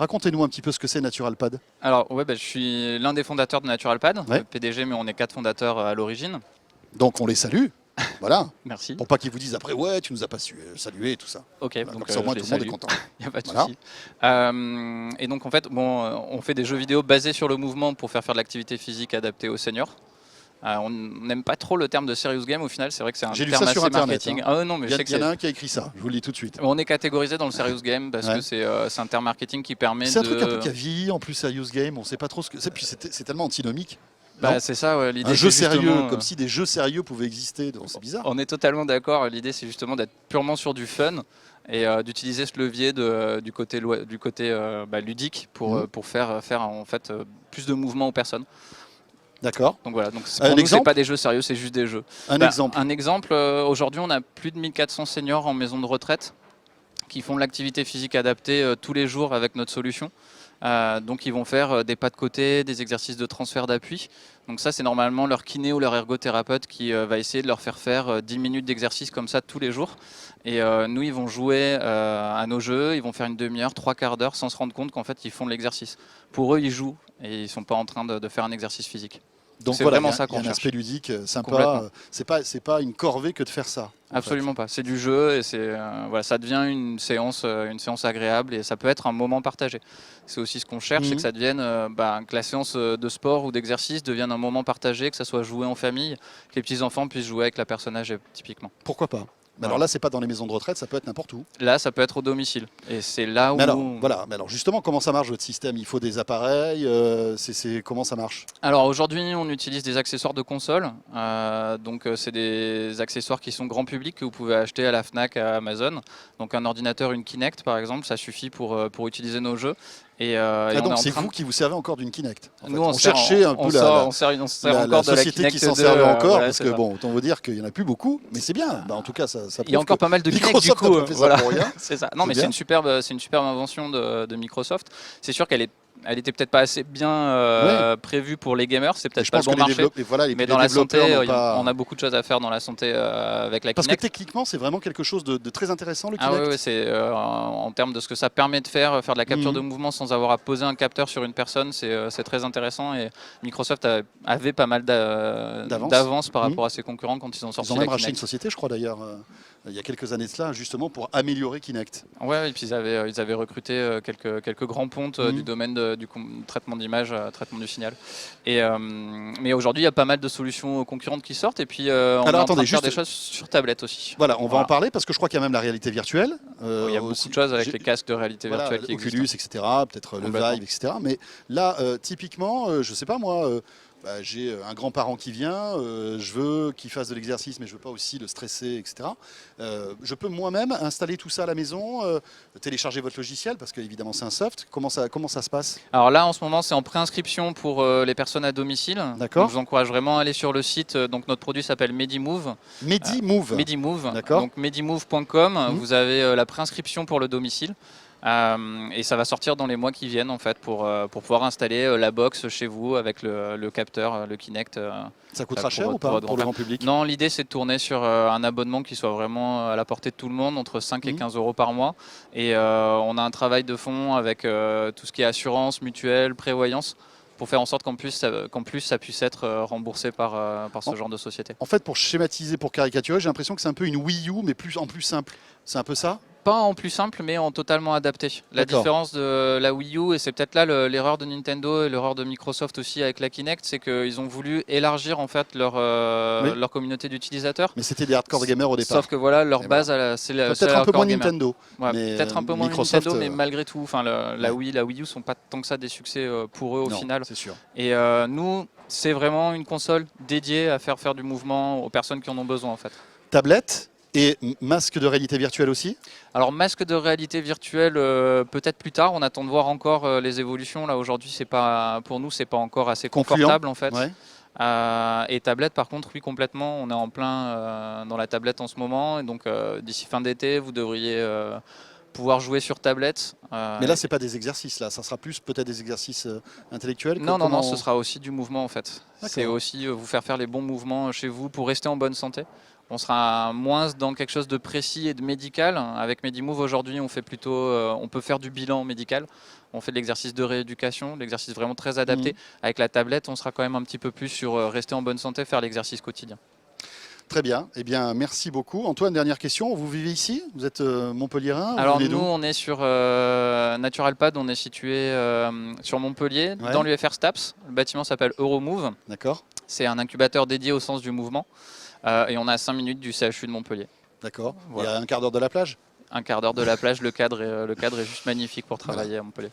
Racontez-nous un petit peu ce que c'est NaturalPad. Alors, ouais, je suis l'un des fondateurs de NaturalPad, Ouais. PDG, mais on est 4 fondateurs à l'origine. Donc on les salue, voilà, Merci. pour pas qu'ils vous disent après ouais tu nous as pas salué et tout ça. Ok, Voilà, donc comme ça au moins je tout les le monde est salue. content. Il n'y a pas de Voilà. souci. Et donc, en fait, on fait des jeux vidéo basés sur le mouvement pour faire de l'activité physique adaptée aux seniors. On n'aime pas trop le terme de serious game au final, c'est vrai que c'est un J'ai lu terme ça sur assez internet. marketing. Hein. Ah non, mais Il je sais que y en a un qui a écrit ça, je vous le dis tout de suite. on est catégorisé dans le serious game parce Ouais. que c'est un terme marketing qui permet C'est un truc un peu de... qui a vieilli en plus Serious Game, on sait pas trop ce que c'est, puis c'est tellement antinomique. Non, Bah, c'est ça, ouais, l'idée un jeu c'est sérieux, justement, comme si des jeux sérieux pouvaient exister, donc c'est bizarre. on est totalement d'accord, l'idée c'est justement d'être purement sur du fun et d'utiliser ce levier du côté, ludique pour faire en fait plus de mouvement aux personnes. D'accord. Donc voilà, donc Un pour nous c'est exemple pas des jeux sérieux, c'est juste des jeux. Un exemple. Un exemple, aujourd'hui on a plus de 1400 seniors en maison de retraite qui font de l'activité physique adaptée tous les jours avec notre solution. Donc ils vont faire des pas de côté, des exercices de transfert d'appui. Donc ça c'est normalement leur kiné ou leur ergothérapeute qui va essayer de leur faire 10 minutes d'exercice comme ça tous les jours. Et nous ils vont jouer à nos jeux, ils vont faire une demi-heure, 3/4 d'heure sans se rendre compte qu'en fait ils font de l'exercice. Pour eux ils jouent et ils ne sont pas en train de faire un exercice physique. Donc c'est voilà, vraiment il y a, ça il y a qu'on un cherche. aspect ludique sympa. Complètement. C'est pas une corvée que de faire ça. Absolument pas. C'est du jeu et voilà, ça devient une séance agréable et ça peut être un moment partagé. C'est aussi ce qu'on cherche, c'est que ça devienne que la séance de sport ou d'exercice devienne un moment partagé, que ça soit joué en famille, que les petits enfants puissent jouer avec la personne âgée typiquement. Pourquoi pas. Mais Voilà. alors là, c'est pas dans les maisons de retraite, ça peut être n'importe où. Là, ça peut être au domicile et c'est là où. Mais alors, voilà. Mais alors justement, comment ça marche votre système? Il faut des appareils. Comment ça marche? Alors aujourd'hui, on utilise des accessoires de console. C'est des accessoires qui sont grand public que vous pouvez acheter à la Fnac, à Amazon. Donc un ordinateur, une Kinect par exemple, ça suffit pour utiliser nos jeux. Et donc c'est vous qui vous servez encore d'une Kinect. En fait. Nous, on cherchait un peu on sert encore la de la société Kinect qui s'en 2, servait encore, voilà, parce que bon, autant vous dire qu'il n'y en a plus beaucoup, mais c'est bien. Bah, en tout cas, ça il y a encore pas mal de Kinect du Microsoft coup. n'a pas fait ça pour rien. C'est ça. Non, mais bien. c'est une superbe invention de Microsoft. C'est sûr elle était peut-être pas assez bien prévue pour les gamers. C'est peut-être pas le bon marché. Mais dans la santé, on a beaucoup de choses à faire dans la santé avec la Kinect. Parce que techniquement, c'est vraiment quelque chose de très intéressant le Kinect. Ah oui, c'est en termes de ce que ça permet de faire de la capture de mouvement sans avoir à poser un capteur sur une personne, c'est très intéressant et Microsoft avait pas mal d'avance par rapport à ses concurrents quand ils ont sorti Ils ont la même racheté Kinect. une société, je crois d'ailleurs, il y a quelques années de cela, justement pour améliorer Kinect. Ouais, et puis ils avaient recruté quelques grands pontes du domaine du traitement d'image, traitement du signal. Mais aujourd'hui, il y a pas mal de solutions concurrentes qui sortent et puis on est en train de faire des choses sur tablette aussi. Voilà, on va en parler parce que je crois qu'il y a même la réalité virtuelle. Il y a beaucoup de choses avec les casques de réalité virtuelle qui Oculus, existent. etc. Peut-être le Vive, etc. Mais là, typiquement, je sais pas moi, j'ai un grand-parent qui vient, je veux qu'il fasse de l'exercice, mais je veux pas aussi le stresser, etc. Je peux moi-même installer tout ça à la maison, télécharger votre logiciel, parce qu'évidemment c'est un soft. Comment ça se passe? Alors là, en ce moment, c'est en préinscription pour les personnes à domicile. D'accord. Donc, je vous encourage vraiment à aller sur le site. Donc notre produit s'appelle Medimove. Medimove. Medimove. D'accord. Donc medimove.com. Vous avez la préinscription pour le domicile. Et ça va sortir dans les mois qui viennent en fait pour pouvoir installer la box chez vous avec le capteur, le Kinect. Ça coûtera cher ou pas pour le grand public? Non, l'idée c'est de tourner sur un abonnement qui soit vraiment à la portée de tout le monde, entre 5 et 15 euros par mois. Et on a un travail de fond avec tout ce qui est assurance, mutuelle, prévoyance, pour faire en sorte qu'en plus ça puisse être remboursé par ce genre de société. En fait, pour schématiser, pour caricaturer, j'ai l'impression que c'est un peu une Wii U, mais en plus simple. C'est un peu ça? Pas en plus simple, mais en totalement adapté. La différence de la Wii U, et c'est peut-être là l'erreur de Nintendo et l'erreur de Microsoft aussi avec la Kinect, c'est qu'ils ont voulu élargir en fait leur communauté d'utilisateurs. Mais c'était des hardcore gamers au départ. Sauf que voilà, leur base, c'est peut-être un peu moins Nintendo. Ouais, peut-être un peu moins Nintendo, mais malgré tout, la Wii U sont pas tant que ça des succès pour eux au final. C'est sûr. Et nous, c'est vraiment une console dédiée à faire du mouvement aux personnes qui en ont besoin en fait. Tablette et masque de réalité virtuelle aussi? Alors masque de réalité virtuelle peut-être plus tard, on attend de voir encore les évolutions. Là aujourd'hui pour nous c'est pas encore assez confortable en fait. Ouais. Et tablette par contre oui complètement, on est en plein dans la tablette en ce moment et donc d'ici fin d'été vous devriez pouvoir jouer sur tablette. Mais là c'est pas des exercices là, ça sera plus peut-être des exercices intellectuels? Non, ce sera aussi du mouvement en fait. C'est aussi vous faire les bons mouvements chez vous pour rester en bonne santé. On sera moins dans quelque chose de précis et de médical. Avec Medimove aujourd'hui, on fait plutôt, on peut faire du bilan médical. On fait de l'exercice de rééducation, l'exercice vraiment très adapté. Avec la tablette, on sera quand même un petit peu plus sur rester en bonne santé, faire l'exercice quotidien. Très bien. Eh bien, merci beaucoup. Antoine, dernière question. Vous vivez ici? Vous êtes Montpellierin? Alors nous, on est sur Naturalpad, on est situé sur Montpellier, dans l'UFR STAPS. Le bâtiment s'appelle Euromove. D'accord. C'est un incubateur dédié au sens du mouvement. Et on est à 5 minutes du CHU de Montpellier. D'accord. Voilà. Il y a un quart d'heure de la plage? Un quart d'heure de la plage, le cadre est juste magnifique pour travailler à Montpellier.